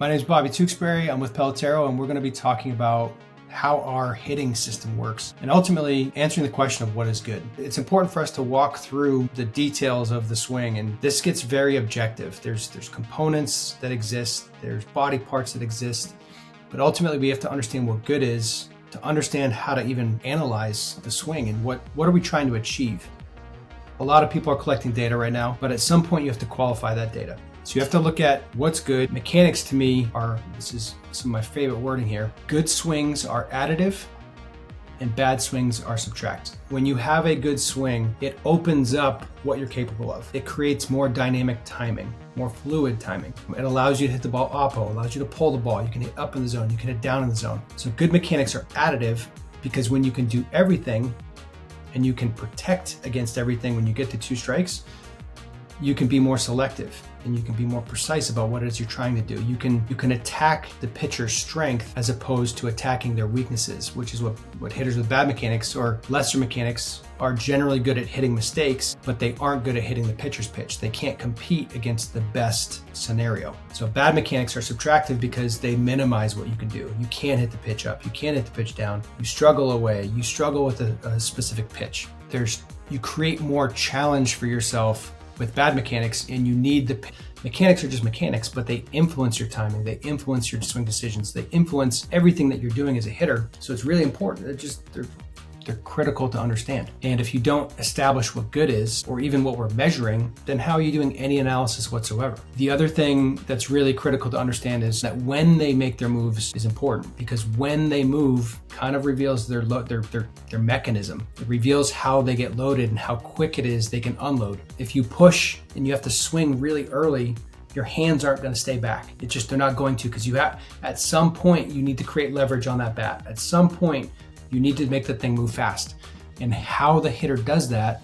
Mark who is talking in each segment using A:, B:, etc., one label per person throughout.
A: My name is Bobby Tewksbary. I'm with Pelotero, and we're going to be talking about how our hitting system works and ultimately answering the question of what is good. It's important for us to walk through the details of the swing, and this gets very objective. There's components that exist, there's body parts that exist, but ultimately we have to understand what good is to understand how to even analyze the swing and what are we trying to achieve. A lot of people are collecting data right now, but at some point you have to qualify that data. So you have to look at what's good. Mechanics to me are, this is some of my favorite wording here, good swings are additive and bad swings are subtract. When you have a good swing, it opens up what you're capable of. It creates more dynamic timing, more fluid timing. It allows you to hit the ball oppo, allows you to pull the ball. You can hit up in the zone, you can hit down in the zone. So good mechanics are additive because when you can do everything and you can protect against everything when you get to two strikes, you can be more selective and you can be more precise about what it is you're trying to do. You can attack the pitcher's strength as opposed to attacking their weaknesses, which is what hitters with bad mechanics or lesser mechanics are generally good at hitting mistakes, but they aren't good at hitting the pitcher's pitch. They can't compete against the best scenario. So bad mechanics are subtractive because they minimize what you can do. You can't hit the pitch up, you can't hit the pitch down, you struggle away, you struggle with a specific pitch. You create more challenge for yourself with bad mechanics, and you need mechanics are just mechanics, but they influence your timing, they influence your swing decisions, they influence everything that you're doing as a hitter. So it's really important. They're critical to understand. And if you don't establish what good is, or even what we're measuring, then how are you doing any analysis whatsoever? The other thing that's really critical to understand is that when they make their moves is important, because when they move kind of reveals their mechanism. It reveals how they get loaded and how quick it is they can unload. If you push and you have to swing really early, your hands aren't going to stay back. They're not going to, because at some point you need to create leverage on that bat. At some point you need to make the thing move fast. And how the hitter does that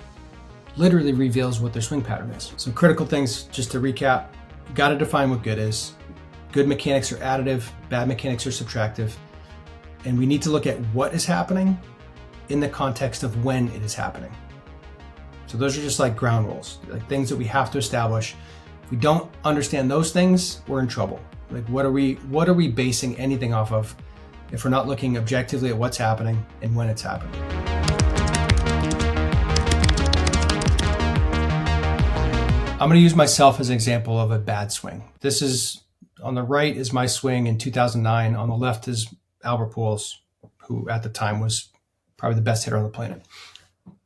A: literally reveals what their swing pattern is. Some critical things, just to recap, you got to define what good is. Good mechanics are additive, bad mechanics are subtractive. And we need to look at what is happening in the context of when it is happening. So those are just like ground rules, like things that we have to establish. If we don't understand those things, we're in trouble. Like what are we basing anything off of if we're not looking objectively at what's happening and when it's happening? I'm going to use myself as an example of a bad swing. This is, on the right is my swing in 2009. On the left is Albert Pujols, who at the time was probably the best hitter on the planet.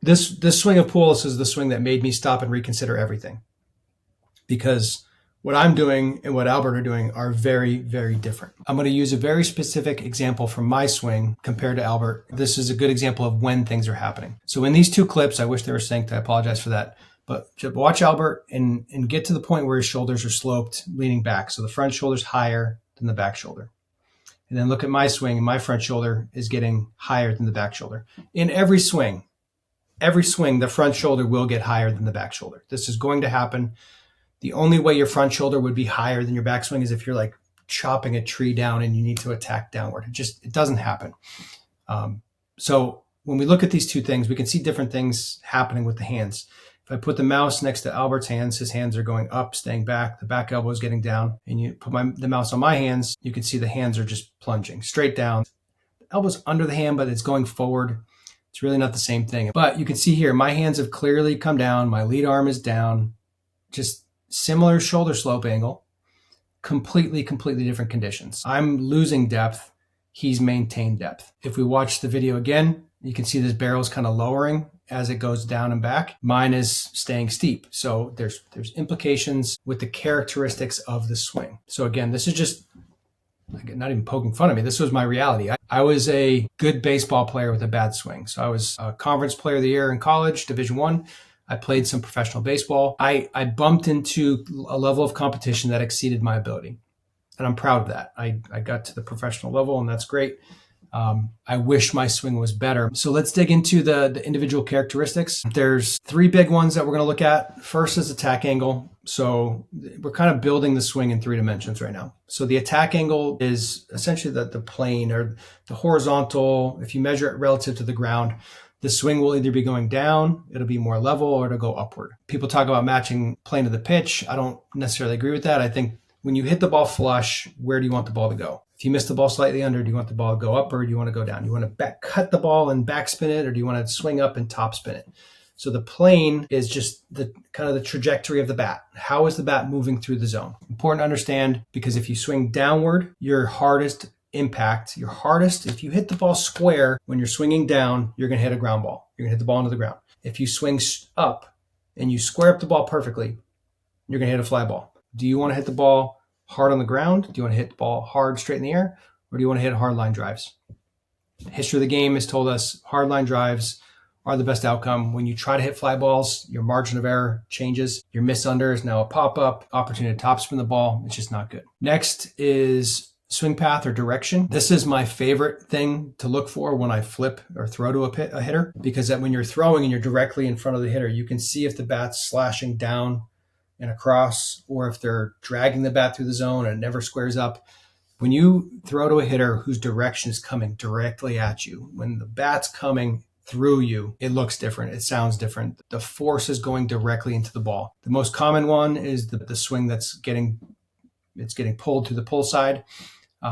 A: This swing of Pujols is the swing that made me stop and reconsider everything, because what I'm doing and what Albert are doing are very, very different. I'm going to use a very specific example from my swing compared to Albert. This is a good example of when things are happening. So in these two clips, I wish they were synced. I apologize for that. But watch Albert and get to the point where his shoulders are sloped, leaning back. So the front shoulder's higher than the back shoulder. And then look at my swing, and my front shoulder is getting higher than the back shoulder. In every swing, the front shoulder will get higher than the back shoulder. This is going to happen. The only way your front shoulder would be higher than your backswing is if you're like chopping a tree down and you need to attack downward. It doesn't happen. So when we look at these two things, we can see different things happening with the hands. If I put the mouse next to Albert's hands, his hands are going up, staying back. The back elbow is getting down. And you put the mouse on my hands, you can see the hands are just plunging straight down. The elbow's under the hand, but it's going forward. It's really not the same thing. But you can see here, my hands have clearly come down. My lead arm is down. Just similar shoulder slope angle, completely different conditions. I'm losing depth. He's maintained depth. If we watch the video again, you can see this barrel's kind of lowering as it goes down and back. Mine is staying steep. So there's implications with the characteristics of the swing. So again, this is just not even poking fun at me. This was my reality. I was a good baseball player with a bad swing. So I was a conference player of the year in college, Division I. I played some professional baseball. I bumped into a level of competition that exceeded my ability. And I'm proud of that. I got to the professional level, and that's great. I wish my swing was better. So let's dig into the individual characteristics. There's three big ones that we're going to look at. First is attack angle. So we're kind of building the swing in three dimensions right now. So the attack angle is essentially the plane or the horizontal. If you measure it relative to the ground, the swing will either be going down, it'll be more level, or it'll go upward. People talk about matching plane of the pitch. I don't necessarily agree with that. I think When you hit the ball flush, where do you want the ball to go? If you miss the ball slightly under, do you want the ball to go up or do you want to go down? Do you want to cut the ball and backspin it, or do you want to swing up and topspin it? So the plane is just the kind of the trajectory of the bat. How is the bat moving through the zone? Important to understand, because if you swing downward, your hardest impact, if you hit the ball square when you're swinging down, you're going to hit a ground ball. You're going to hit the ball into the ground. If you swing up and you square up the ball perfectly, you're going to hit a fly ball. Do you want to hit the ball hard on the ground? Do you want to hit the ball hard straight in the air? Or do you want to hit hard line drives? The history of the game has told us hard line drives are the best outcome. When you try to hit fly balls, your margin of error changes. Your miss under is now a pop-up, opportunity to topspin the ball. It's just not good. Next is swing path or direction. This is my favorite thing to look for when I flip or throw to a hitter, because that when you're throwing and you're directly in front of the hitter, you can see if the bat's slashing down and across, or if they're dragging the bat through the zone and it never squares up. When you throw to a hitter whose direction is coming directly at you, when the bat's coming through you, it looks different. It sounds different. The force is going directly into the ball. The most common one is the swing that's getting pulled to the pull side.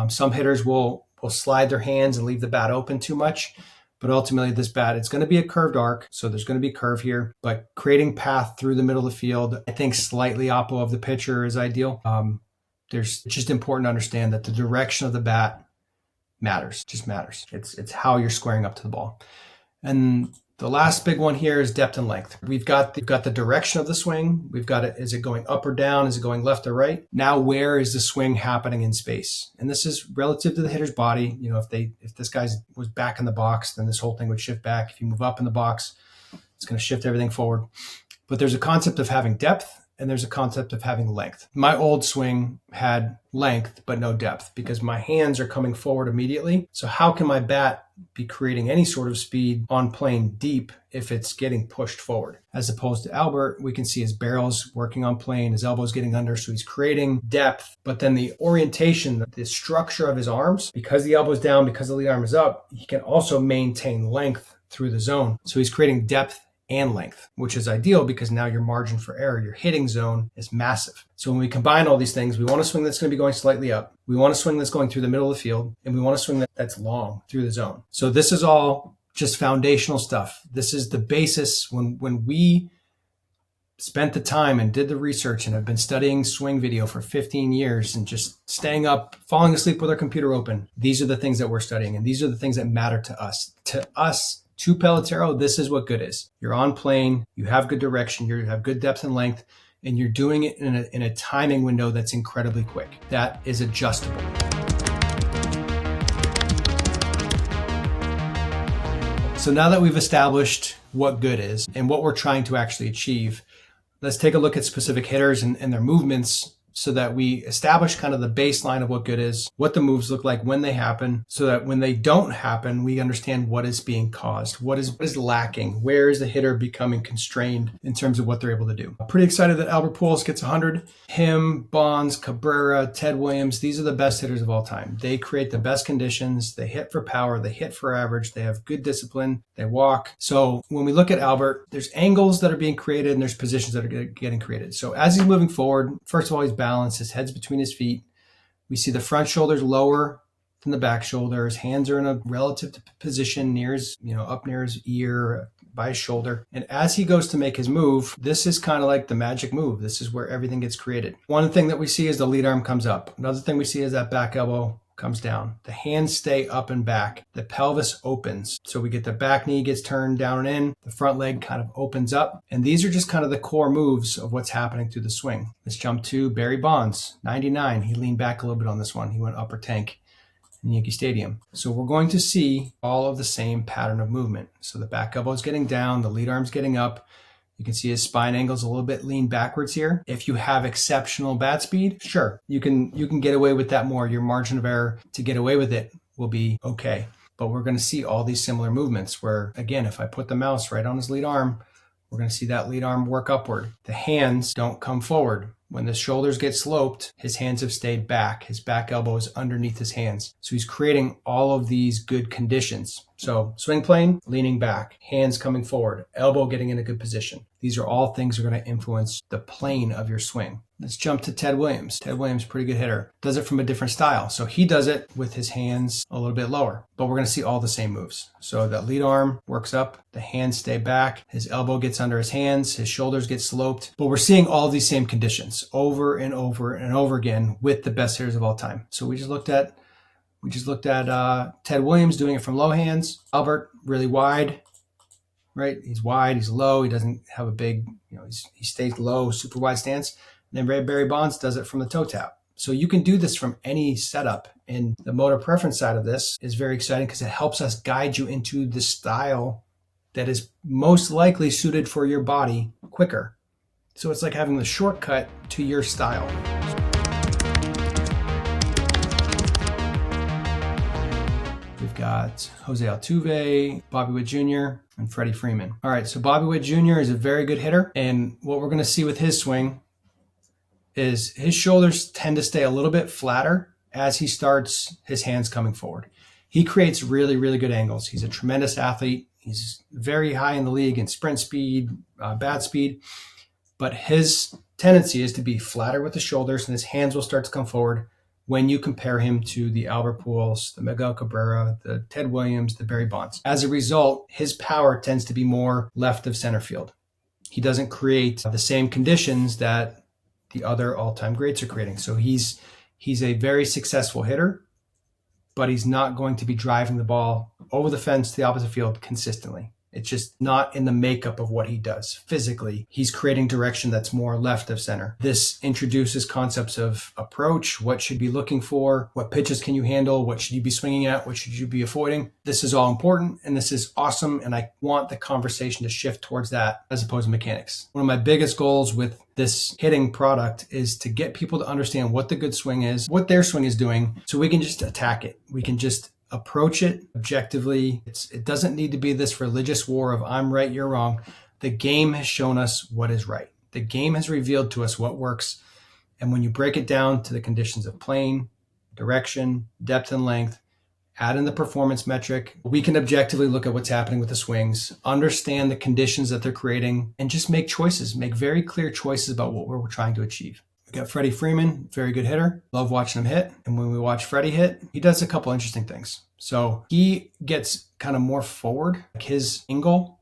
A: Some hitters will slide their hands and leave the bat open too much. But ultimately, this bat, it's going to be a curved arc, so there's going to be curve here. But creating path through the middle of the field, I think slightly oppo of the pitcher is ideal. It's just important to understand that the direction of the bat matters, just matters. It's how you're squaring up to the ball. And the last big one here is depth and length. We've got the direction of the swing. We've got it. Is it going up or down? Is it going left or right? Now, where is the swing happening in space? And this is relative to the hitter's body. You know, if this guy was back in the box, then this whole thing would shift back. If you move up in the box, it's going to shift everything forward. But there's a concept of having depth and there's a concept of having length. My old swing had length, but no depth, because my hands are coming forward immediately. So how can my bat be creating any sort of speed on plane deep if it's getting pushed forward? As opposed to Albert, we can see his barrel's working on plane, his elbow's getting under, so he's creating depth. But then the orientation, the structure of his arms, because the elbow's down, because the lead arm is up, he can also maintain length through the zone. So he's creating depth and length, which is ideal because now your margin for error, your hitting zone, is massive. So when we combine all these things, we want a swing that's going to be going slightly up. We want a swing that's going through the middle of the field, and we want a swing that's long through the zone. So this is all just foundational stuff. This is the basis. When we spent the time and did the research and have been studying swing video for 15 years and just staying up, falling asleep with our computer open, these are the things that we're studying, and these are the things that matter to us. To Pelotero, this is what good is. You're on plane, you have good direction, you have good depth and length, and you're doing it in a timing window that's incredibly quick. That is adjustable. So now that we've established what good is and what we're trying to actually achieve, let's take a look at specific hitters and their movements, so that we establish kind of the baseline of what good is, what the moves look like when they happen, so that when they don't happen, we understand what is being caused, what is lacking, where is the hitter becoming constrained in terms of what they're able to do. I'm pretty excited that Albert Pujols gets 100. Him, Bonds, Cabrera, Ted Williams, these are the best hitters of all time. They create the best conditions. They hit for power. They hit for average. They have good discipline. They walk. So when we look at Albert, there's angles that are being created and there's positions that are getting created. So as he's moving forward, first of all, he's balanced. His head's between his feet. We see the front shoulders lower than the back shoulder. His hands are in a relative position near his, up near his ear, by his shoulder. And as he goes to make his move, this is kind of like the magic move. This is where everything gets created. One thing that we see is the lead arm comes up. Another thing we see is that back elbow comes down. The hands stay up and back. The pelvis opens. So we get the back knee gets turned down and in. The front leg kind of opens up. And these are just kind of the core moves of what's happening through the swing. Let's jump to Barry Bonds, 99. He leaned back a little bit on this one. He went upper tank in Yankee Stadium. So we're going to see all of the same pattern of movement. So the back elbow is getting down, the lead arm's getting up. You can see his spine angle's a little bit leaned backwards here. If you have exceptional bat speed, sure, you can get away with that more. Your margin of error to get away with it will be okay. But we're going to see all these similar movements where, again, if I put the mouse right on his lead arm, we're going to see that lead arm work upward. The hands don't come forward. When the shoulders get sloped, his hands have stayed back. His back elbow is underneath his hands. So he's creating all of these good conditions. So swing plane, leaning back, hands coming forward, elbow getting in a good position. These are all things that are going to influence the plane of your swing. Let's jump to Ted Williams. Ted Williams, pretty good hitter. Does it from a different style. So he does it with his hands a little bit lower, but we're going to see all the same moves. So that lead arm works up, the hands stay back, his elbow gets under his hands, his shoulders get sloped. But we're seeing all these same conditions over and over and over again with the best hitters of all time. So we just looked at Ted Williams doing it from low hands. Albert, really wide, right? He's wide, he's low, he doesn't have a big, he stays low, super wide stance. And then Barry Bonds does it from the toe tap. So you can do this from any setup. And the motor preference side of this is very exciting because it helps us guide you into the style that is most likely suited for your body quicker. So it's like having the shortcut to your style. We've got Jose Altuve, Bobby Witt Jr., and Freddie Freeman. All right, so Bobby Witt Jr. is a very good hitter. And what we're going to see with his swing is his shoulders tend to stay a little bit flatter as he starts his hands coming forward. He creates really, really good angles. He's a tremendous athlete. He's very high in the league in sprint speed, bat speed, but his tendency is to be flatter with the shoulders and his hands will start to come forward when you compare him to the Albert Pujols, the Miguel Cabrera, the Ted Williams, the Barry Bonds. As a result, his power tends to be more left of center field. He doesn't create the same conditions that the other all-time greats are creating. So he's a very successful hitter, but he's not going to be driving the ball over the fence to the opposite field consistently. It's just not in the makeup of what he does. Physically, he's creating direction that's more left of center. This introduces concepts of approach, what should you be looking for, what pitches can you handle, what should you be swinging at, what should you be avoiding. This is all important, and this is awesome, and I want the conversation to shift towards that as opposed to mechanics. One of my biggest goals with this hitting product is to get people to understand what the good swing is, what their swing is doing, so we can just attack it. We can just approach it objectively. It doesn't need to be this religious war of I'm right, you're wrong. The game has shown us what is right. The game has revealed to us what works. And when you break it down to the conditions of plane, direction, depth and length, add in the performance metric, we can objectively look at what's happening with the swings, understand the conditions that they're creating, and just make choices, make very clear choices about what we're trying to achieve. We got Freddie Freeman, very good hitter. Love watching him hit. And when we watch Freddie hit, he does a couple interesting things. So he gets kind of more forward. Like his angle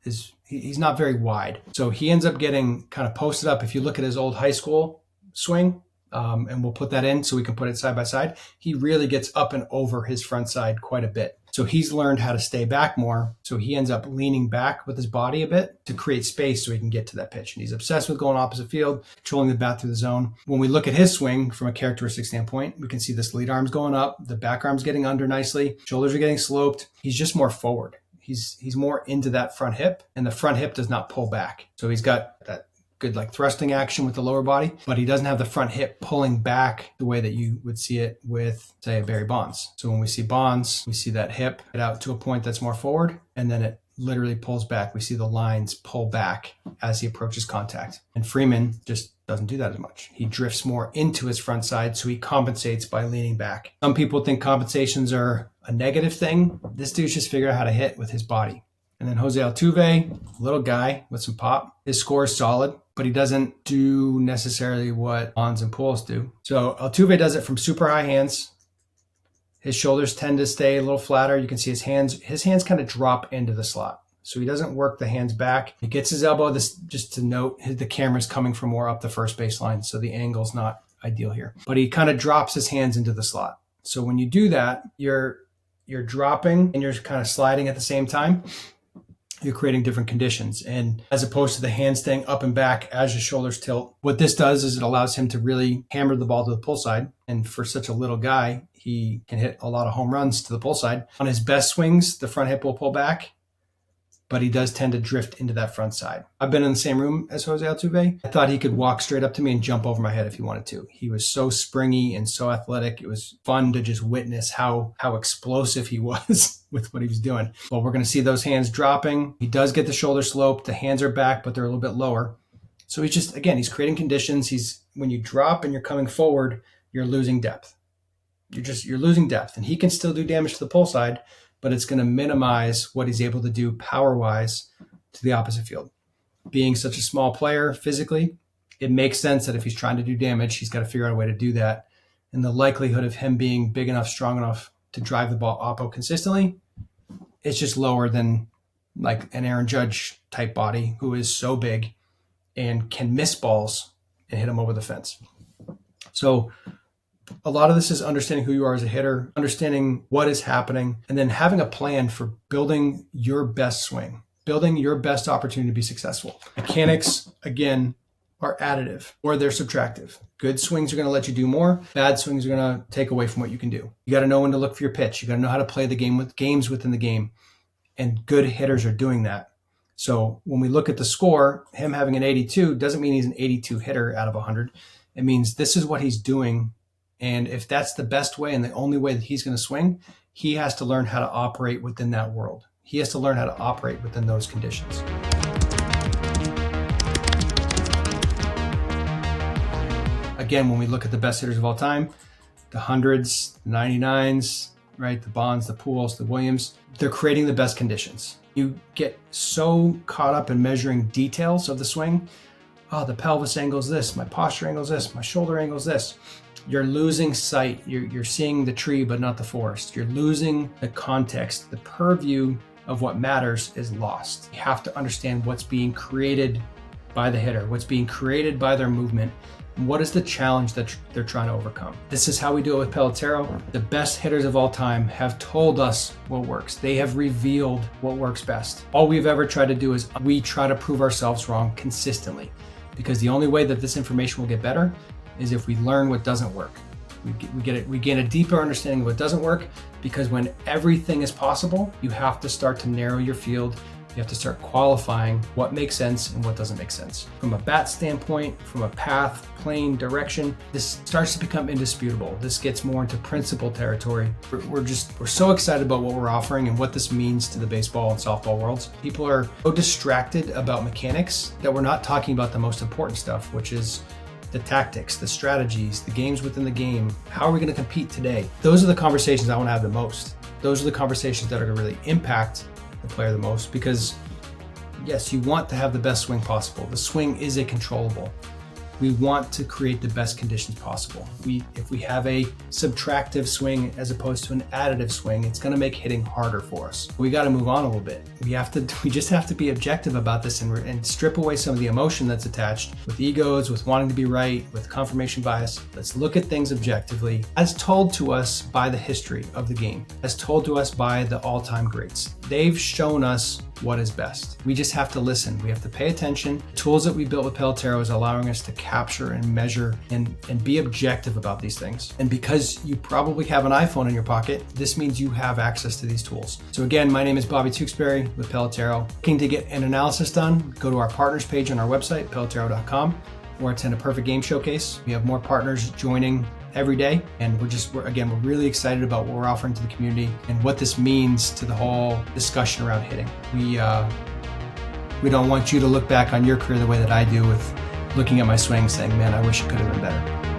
A: is, he's not very wide. So he ends up getting kind of posted up. If you look at his old high school swing, and we'll put that in so we can put it side by side, he really gets up and over his front side quite a bit. So he's learned how to stay back more. So he ends up leaning back with his body a bit to create space so he can get to that pitch. And he's obsessed with going opposite field, controlling the bat through the zone. When we look at his swing from a characteristic standpoint, we can see this lead arm's going up, the back arm's getting under nicely, shoulders are getting sloped. He's just more forward. He's more into that front hip, and the front hip does not pull back. So he's got that good like thrusting action with the lower body, but he doesn't have the front hip pulling back the way that you would see it with, say, a Barry Bonds. So when we see Bonds, we see that hip get out to a point that's more forward, and then it literally pulls back. We see the lines pull back as he approaches contact. And Freeman just doesn't do that as much. He drifts more into his front side, so he compensates by leaning back. Some people think compensations are a negative thing. This dude's just figured out how to hit with his body. And then Jose Altuve, little guy with some pop. His score is solid, but he doesn't do necessarily what Bonds and Pujols do. So Altuve does it from super high hands. His shoulders tend to stay a little flatter. You can see his hands kind of drop into the slot. So he doesn't work the hands back. He gets his elbow. This, just to note, the camera's coming from more up the first baseline, so the angle's not ideal here. But he kind of drops his hands into the slot. So when you do that, you're dropping and you're kind of sliding at the same time. You're creating different conditions. And as opposed to the hand staying up and back as your shoulders tilt, what this does is it allows him to really hammer the ball to the pull side. And for such a little guy, he can hit a lot of home runs to the pull side. On his best swings, the front hip will pull back, but he does tend to drift into that front side. I've been in the same room as Jose Altuve. I thought he could walk straight up to me and jump over my head if he wanted to. He was so springy and so athletic. It was fun to just witness how explosive he was with what he was doing. Well, we're going to see those hands dropping. He does get the shoulder sloped. The hands are back, but they're a little bit lower. So he's just, again, he's creating conditions. When you drop and you're coming forward, you're losing depth. You're losing depth, and he can still do damage to the pull side, but it's going to minimize what he's able to do power-wise to the opposite field. Being such a small player physically, it makes sense that if he's trying to do damage, he's got to figure out a way to do that. And the likelihood of him being big enough, strong enough to drive the ball oppo consistently, it's just lower than like an Aaron Judge type body who is so big and can miss balls and hit them over the fence. So a lot of this is understanding who you are as a hitter, understanding what is happening, and then having a plan for building your best swing, building your best opportunity to be successful. Mechanics, again, are additive or they're subtractive. Good swings are going to let you do more. Bad swings are going to take away from what you can do. You got to know when to look for your pitch. You got to know how to play the game with games within the game. And good hitters are doing that. So when we look at the score, him having an 82 doesn't mean he's an 82 hitter out of 100. It means this is what he's doing. And if that's the best way and the only way that he's going to swing, he has to learn how to operate within that world. He has to learn how to operate within those conditions. Again, when we look at the best hitters of all time, the 100s, the 99s, right? The Bonds, the Pujols, the Williams, they're creating the best conditions. You get so caught up in measuring details of the swing. Oh, the pelvis angle is this, my posture angle is this, my shoulder angle is this. You're losing sight. You're seeing the tree, but not the forest. You're losing the context. The purview of what matters is lost. You have to understand what's being created by the hitter, what's being created by their movement, and what is the challenge that they're trying to overcome. This is how we do it with Pelotero. The best hitters of all time have told us what works. They have revealed what works best. All we've ever tried to do is we try to prove ourselves wrong consistently, because the only way that this information will get better is if we learn what doesn't work. We gain a deeper understanding of what doesn't work, because when everything is possible, you have to start to narrow your field. You have to start qualifying what makes sense and what doesn't make sense. From a bat standpoint, from a path, plane, direction, this starts to become indisputable. This gets more into principle territory. We're so excited about what we're offering and what this means to the baseball and softball worlds. People are so distracted about mechanics that we're not talking about the most important stuff, which is the tactics, the strategies, the games within the game. How are we going to compete today? Those are the conversations I want to have the most. Those are the conversations that are going to really impact the player the most, because yes, you want to have the best swing possible. The swing is a controllable. We want to create the best conditions possible. If we have a subtractive swing as opposed to an additive swing, it's going to make hitting harder for us. We got to move on a little bit. We just have to be objective about this and strip away some of the emotion that's attached with egos, with wanting to be right, with confirmation bias. Let's look at things objectively, as told to us by the history of the game, as told to us by the all-time greats. They've shown us what is best. We just have to listen. We have to pay attention. The tools that we built with Pelotero is allowing us to capture and measure and be objective about these things. And because you probably have an iPhone in your pocket, this means you have access to these tools. So again, my name is Bobby Tewksbary with Pelotero. Looking to get an analysis done, go to our partners page on our website, pelotero.com, or attend a Perfect Game Showcase. We have more partners joining every day, and we're really excited about what we're offering to the community and what this means to the whole discussion around hitting. We don't want you to look back on your career the way that I do, with looking at my swing saying, man, I wish it could have been better.